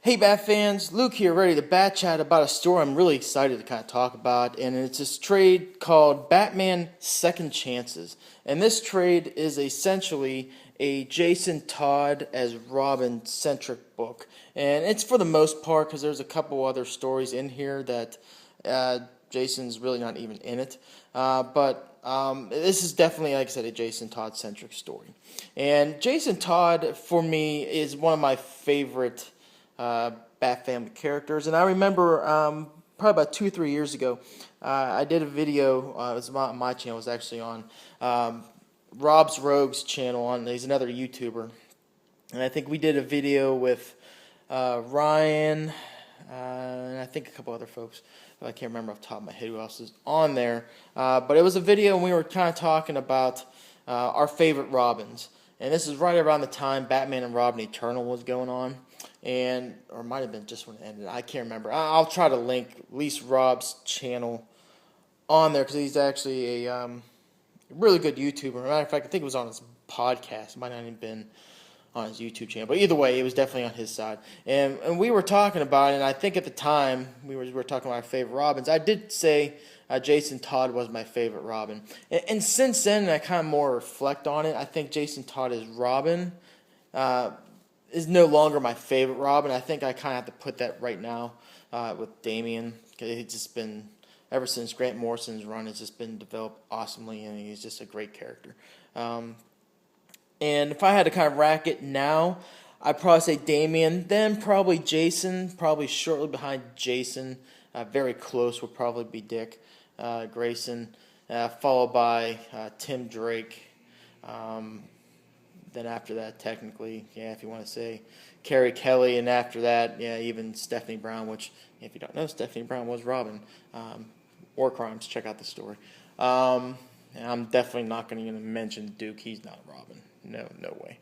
Hey Bat fans, Luke here, ready to bat chat about a story I'm really excited to kind of talk about, and it's this trade called Batman Second Chances. And this trade is essentially a Jason Todd as Robin centric book, and it's for the most part because there's a couple other stories in here that Jason's really not even in it, but this is definitely, like I said, a Jason Todd centric story. And Jason Todd for me is one of my favorite Bat Family characters. And I remember probably about 2 or 3 years ago, I did a video. It was on my channel. It was actually on Rob's Rogue's channel. He's another YouTuber, and I think we did a video with Ryan and I think a couple other folks. I can't remember off the top of my head who else is on there. But it was a video, and we were kind of talking about our favorite Robins. And this is right around the time Batman and Robin Eternal was going on. Or it might have been just when it ended. I can't remember. I'll try to link at least Rob's channel on there because he's actually a really good YouTuber. As a matter of fact, I think it was on his podcast. It might not have been on his YouTube channel. But either way, it was definitely on his side. And we were talking about it, and I think at the time we were talking about our favorite Robins. I did say Jason Todd was my favorite Robin. And since then, I kind of more reflect on it. I think Jason Todd as Robin is no longer my favorite Robin. I think I kind of have to put that right now with Damian. Because it's just been, ever since Grant Morrison's run, it's just been developed awesomely, and he's just a great character. And if I had to kind of rack it now, I'd probably say Damian, then probably Jason, probably shortly behind Jason. Very close would probably be Dick Grayson, followed by Tim Drake. Then after that, technically, if you want to say Carrie Kelly, and after that, even Stephanie Brown, which, if you don't know, Stephanie Brown was Robin. War Crimes, check out the story. And I'm definitely not going to even mention Duke. He's not Robin. No way.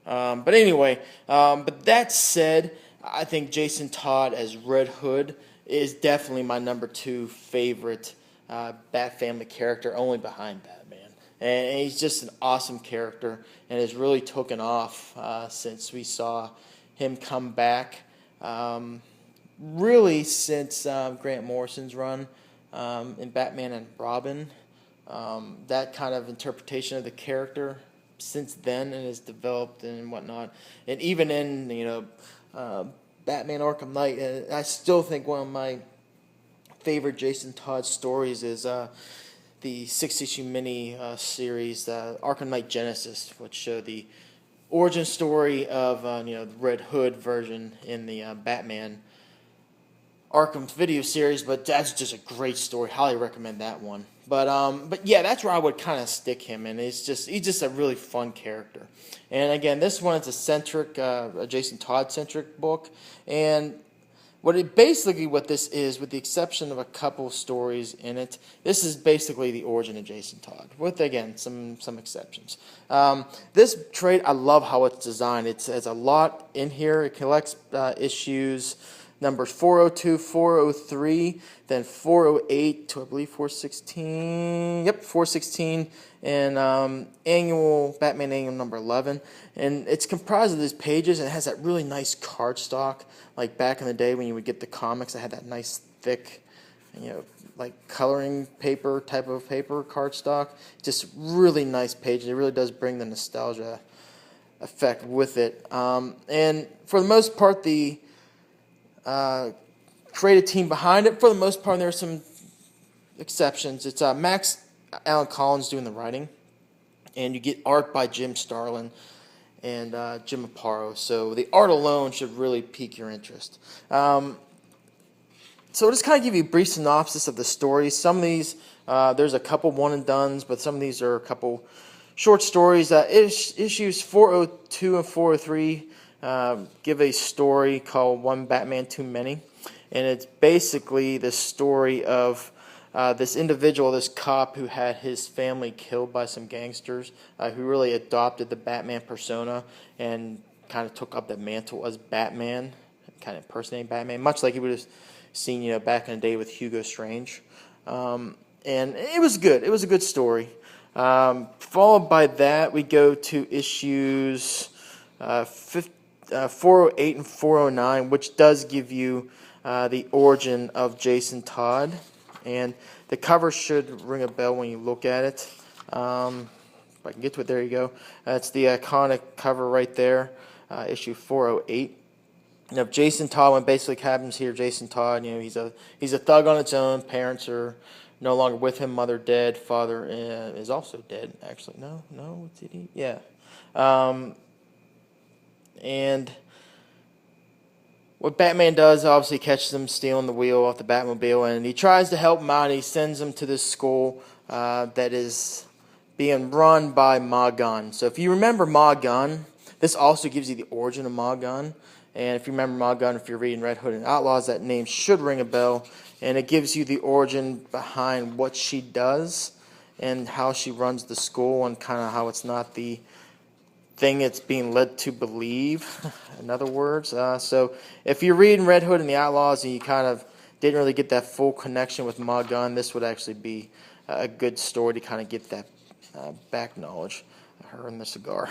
But anyway, but that said, I think Jason Todd as Red Hood is definitely my number 2 favorite Bat Family character, only behind Batman. And he's just an awesome character, and has really taken off since we saw him come back. Really since Grant Morrison's run in Batman and Robin. That kind of interpretation of the character since then, and has developed and whatnot. And even in Batman Arkham Knight, I still think one of my favorite Jason Todd stories is the 6-issue mini series, Arkham Knight Genesis, which showed the origin story of the Red Hood version in the Batman Arkham video series. But that's just a great story. Highly recommend that one. But yeah, that's where I would kind of stick him, and he's just a really fun character. And again, this one is a Jason Todd centric book, and what this is, with the exception of a couple stories in it, this is basically the origin of Jason Todd, with, again, some exceptions. This trade, I love how it's designed. It has a lot in here. It collects issues numbers 402, 403, then 408 to, I believe, 416. Yep, 416, and Batman Annual number 11. And it's comprised of these pages, and it has that really nice cardstock. Like back in the day when you would get the comics, I had that nice thick, like coloring paper type of paper cardstock. Just really nice pages. It really does bring the nostalgia effect with it. And for the most part, the creative team behind it, for the most part, there are some exceptions. It's Max Allan Collins doing the writing, and you get art by Jim Starlin and Jim Aparo. So the art alone should really pique your interest. So I'll just kind of give you a brief synopsis of the story. Some of these, there's a couple one-and-dones, but some of these are a couple short stories. Issues 402 and 403 give a story called One Batman Too Many. And it's basically the story of this individual, this cop who had his family killed by some gangsters, who really adopted the Batman persona and kind of took up the mantle as Batman, kind of impersonating Batman, much like you would have seen, back in the day with Hugo Strange. And it was good. It was a good story. Followed by that, we go to issues 408 and 409, which does give you the origin of Jason Todd. And the cover should ring a bell when you look at it. If I can get to it, there you go. That's the iconic cover right there, issue 408. Jason Todd, what basically happens here, Jason Todd, he's a thug on its own. Parents are no longer with him. Mother dead. Father is also dead. Actually, no, did he? Yeah. And what Batman does, obviously catches him stealing the wheel off the Batmobile, and he tries to help him out. And he sends him to this school that is being run by Ma Gun. So if you remember Ma Gun, this also gives you the origin of Ma Gun. And if you remember Ma Gun, if you're reading Red Hood and Outlaws, that name should ring a bell. And it gives you the origin behind what she does and how she runs the school, and kind of how it's not the thing it's being led to believe, in other words. So if you're reading Red Hood and the Outlaws and you kind of didn't really get that full connection with Ma Gun, this would actually be a good story to kind of get that back knowledge. Her and the cigar.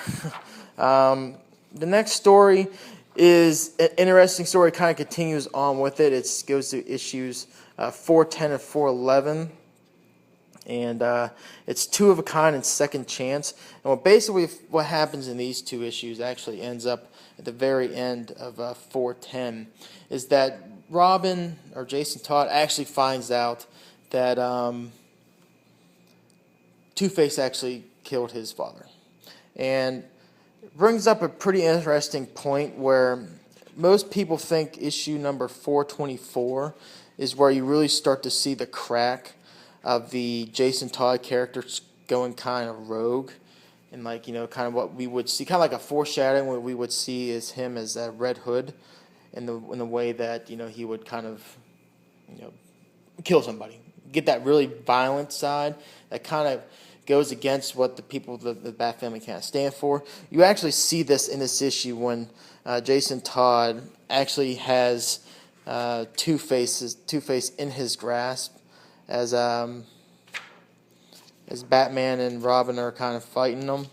The next story is an interesting story. Kind of continues on with it. It goes to issues 410 and 411. And it's Two of a Kind and Second Chance. And what happens in these two issues actually ends up at the very end of 410 is that Robin, or Jason Todd, actually finds out that Two-Face actually killed his father. And it brings up a pretty interesting point where most people think issue number 424 is where you really start to see the crack of the Jason Todd character going kind of rogue, and kind of what we would see, kind of like a foreshadowing what we would see is him as Red Hood, in the way that he would kind of kill somebody, get that really violent side that kind of goes against what the people the Bat family can't stand for. You actually see this in this issue when Jason Todd actually has Two-Face in his grasp as Batman and Robin are kind of fighting him,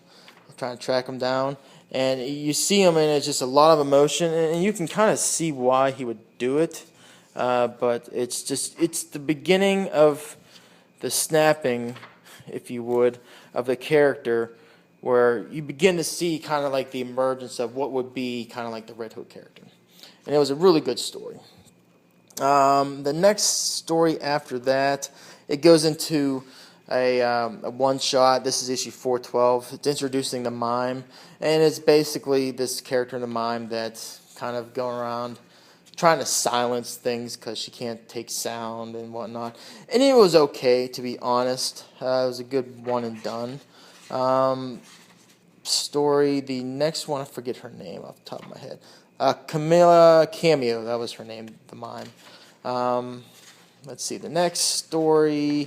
trying to track him down. And you see him, and it's just a lot of emotion, and you can kind of see why he would do it. But it's the beginning of the snapping, if you would, of the character, where you begin to see kind of like the emergence of what would be kind of like the Red Hood character. And it was a really good story. The next story after that, it goes into a one-shot. This is issue 412. It's introducing the Mime, and it's basically this character in the Mime that's kind of going around trying to silence things because she can't take sound and whatnot. And it was okay, to be honest. It was a good one and done story. The next one, I forget her name off the top of my head. Camilla Cameo, that was her name, the Mime. Let's see, the next story,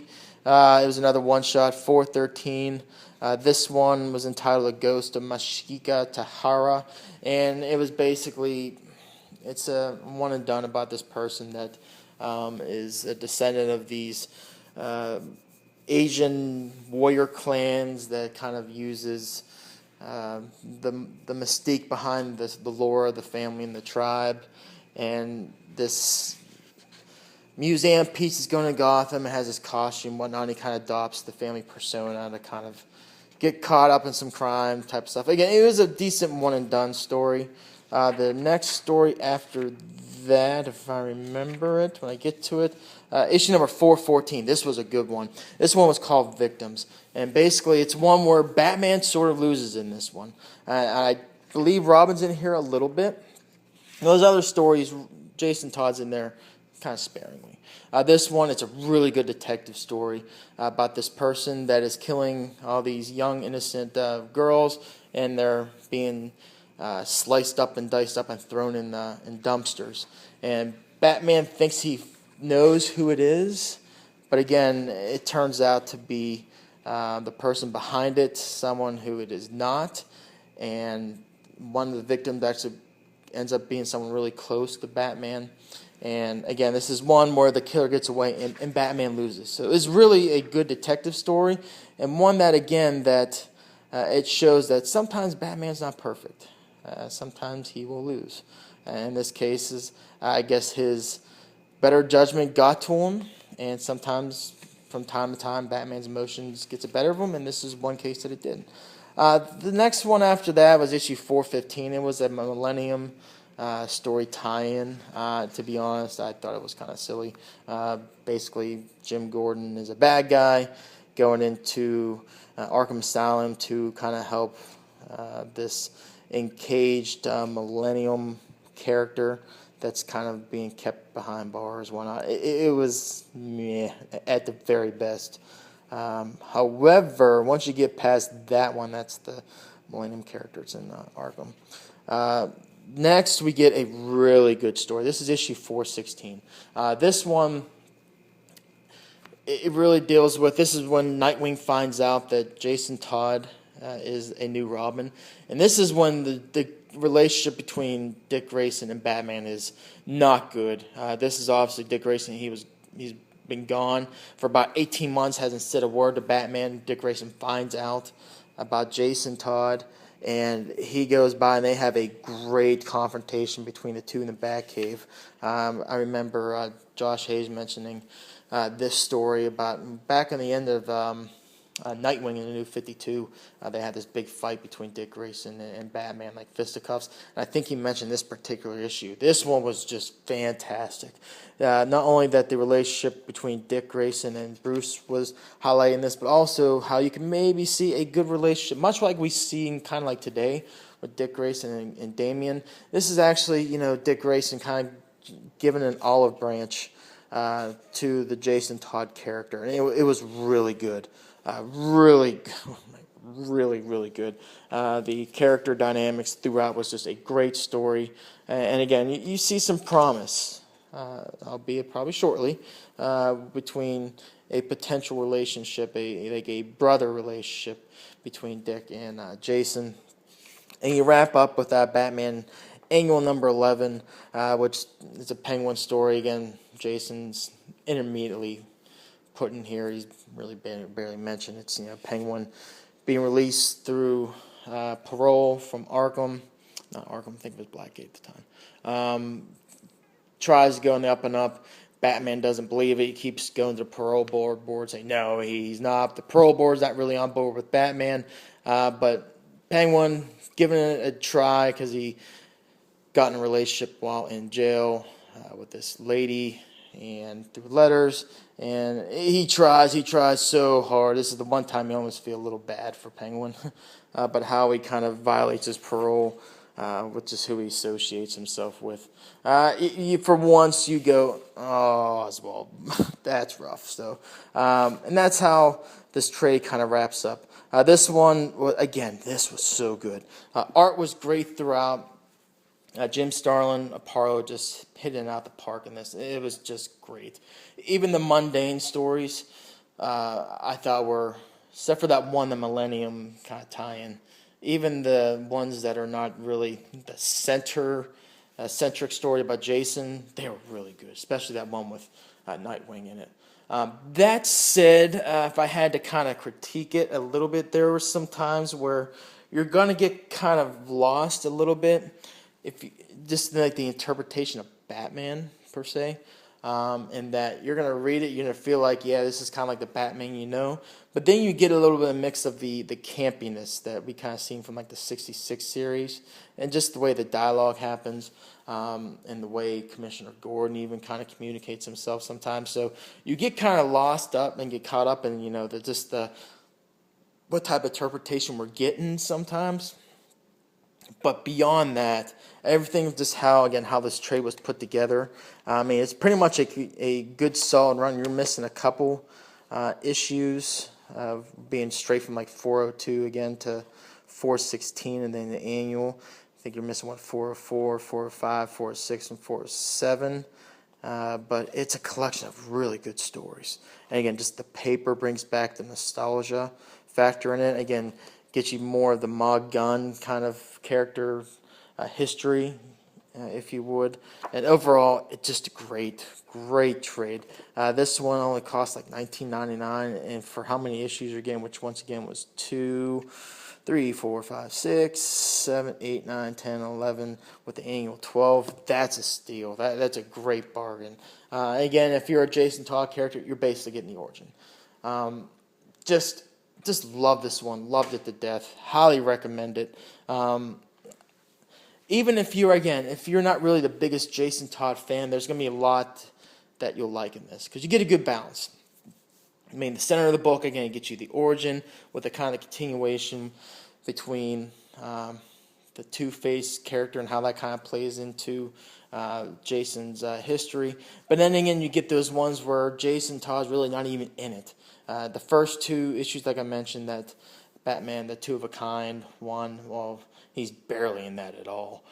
it was another one-shot, 413. This one was entitled A Ghost of Mashika Tahara, and it was basically, it's a one and done about this person that is a descendant of these Asian warrior clans that kind of uses the mystique behind the lore of the family and the tribe. And this museum piece is going to Gotham. It has his costume and whatnot, and he kind of adopts the family persona to kind of get caught up in some crime type stuff. Again, it was a decent one and done story. The next story after that, if I remember it, when I get to it, issue number 414. This was a good one. This one was called Victims. And basically, it's one where Batman sort of loses in this one. I believe Robin's in here a little bit. Those other stories, Jason Todd's in there kind of sparingly. This one, it's a really good detective story about this person that is killing all these young, innocent girls, and they're being sliced up and diced up and thrown in dumpsters. And Batman thinks he knows who it is, but again, it turns out to be the person behind it, someone who it is not. And one of the victims actually ends up being someone really close to Batman. And again, this is one where the killer gets away and Batman loses. So it's really a good detective story, and one that, again, that it shows that sometimes Batman's not perfect. sometimes he will lose. And in this case, I guess his better judgment got to him, and sometimes, from time to time, Batman's emotions gets the better of him, and this is one case that it did. The next one after that was issue 415. It was a Millennium story tie-in. To be honest, I thought it was kind of silly. Basically, Jim Gordon is a bad guy going into Arkham Asylum to kind of help this encaged Millennium character that's kind of being kept behind bars, whatnot. It was meh at the very best. However, once you get past that one, that's the Millennium characters in Arkham. Next, we get a really good story. This is issue 416. This one, it really deals with, this is when Nightwing finds out that Jason Todd is a new Robin. And this is when the relationship between Dick Grayson and Batman is not good. This is obviously Dick Grayson. He's been gone for about 18 months, hasn't said a word to Batman. Dick Grayson finds out about Jason Todd, and he goes by, and they have a great confrontation between the two in the Batcave. I remember Josh Hayes mentioning this story about back in the end of Nightwing in the New 52. They had this big fight between Dick Grayson and Batman, like fisticuffs. And I think he mentioned this particular issue. This one was just fantastic. Not only that the relationship between Dick Grayson and Bruce was highlighting this, but also how you can maybe see a good relationship, much like we see kind of like today with Dick Grayson and Damian. This is actually, Dick Grayson kind of giving an olive branch to the Jason Todd character. And it was really good. Really good. The character dynamics throughout was just a great story. And again, you see some promise, albeit probably shortly, between a potential relationship, like a brother relationship between Dick and Jason. And you wrap up with Batman Annual number 11, which is a Penguin story. Again, Jason's intermediately put in here. He's really barely mentioned. It's Penguin being released through parole from Arkham. Not Arkham, I think it was Blackgate at the time. Tries to go on the up and up. Batman doesn't believe it. He keeps going to the parole board saying, no, he's not. The parole board's not really on board with Batman. But Penguin giving it a try because he got in a relationship while in jail with this lady and through letters. And he tries so hard. This is the one time you almost feel a little bad for Penguin. But how he kind of violates his parole, which is who he associates himself with. For once, you go, oh, Oswald, that's rough. So, and that's how this trade kind of wraps up. This one, again, this was so good. Art was great throughout. Jim Starlin, Aparo just hitting out the park in this. It was just great. Even the mundane stories, I thought were, except for that one, the Millennium kind of tie-in, even the ones that are not really the centric story about Jason, they were really good, especially that one with Nightwing in it. That said, if I had to kind of critique it a little bit, there were some times where you're going to get kind of lost a little bit. If you, just like the interpretation of Batman per se, and that you're gonna read it, you're gonna feel like, yeah, this is kind of like the Batman, but then you get a little bit of mix of the campiness that we kind of seen from like the '66 series, and just the way the dialogue happens, and the way Commissioner Gordon even kind of communicates himself sometimes. So you get kind of lost up and get caught up in what type of interpretation we're getting sometimes. But beyond that, everything just how this trade was put together. I mean, it's pretty much a good solid run. You're missing a couple issues of being straight from like 402 again to 416, and then the annual. I think you're missing 404, 405, 406, and 407. But it's a collection of really good stories. And again, just the paper brings back the nostalgia factor in it. Again, gets you more of the Ma Gunn kind of character history, if you would. And overall, it's just a great trade. This one only cost like $19.99, and for how many issues you're getting, which once again was two, 3, 4, 5, 6, 7, 8, 9, 10, 11 with the annual 12. That's a steal. That's a great bargain. Again, if you're a Jason Todd character, you're basically getting the origin. Just love this one. Loved it to death. Highly recommend it. Even if you're not really the biggest Jason Todd fan, there's going to be a lot that you'll like in this because you get a good balance. I mean, the center of the book, again, it gets you the origin with the kind of continuation between the Two-Face character and how that kind of plays into Jason's history. But then again, you get those ones where Jason Todd's really not even in it. The first two issues, like I mentioned, that Batman, the Two of a Kind one, well, he's barely in that at all.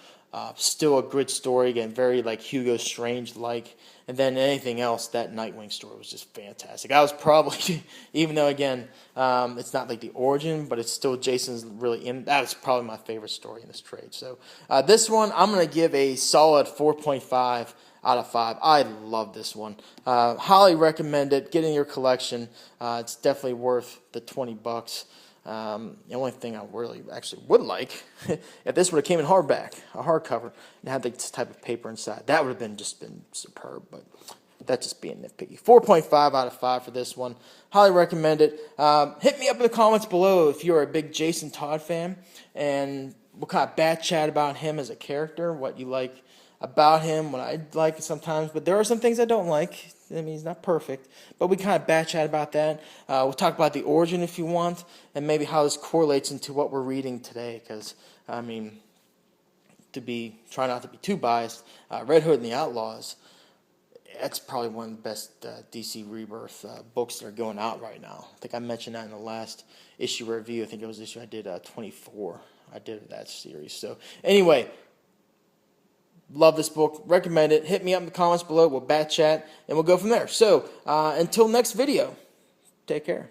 Still a good story, again, very like Hugo Strange-like. And then anything else, that Nightwing story was just fantastic. I was probably, even though, again, it's not like the origin, but it's still Jason's really in. That was probably my favorite story in this trade. So this one, I'm going to give a solid 4.5 out of 5. I love this one. Highly recommend it. Get in your collection. It's definitely worth the $20. The only thing I really actually would like, if this would have came in hardback, a hardcover, and had this type of paper inside, that would have been superb. But that's just being nitpicky. 4.5 out of 5 for this one. Highly recommend it. Hit me up in the comments below if you're a big Jason Todd fan, and what kind of bad chat about him as a character, what you like about him, what I like sometimes, but there are some things I don't like. I mean, he's not perfect, but we kind of bat chat about that. We'll talk about the origin if you want, and maybe how this correlates into what we're reading today, because, I mean, try not to be too biased, Red Hood and the Outlaws, that's probably one of the best DC Rebirth books that are going out right now. I think I mentioned that in the last issue review. I think it was issue I did 24. I did that series. So, anyway, love this book. Recommend it. Hit me up in the comments below. We'll bat chat, and we'll go from there. So, until next video, take care.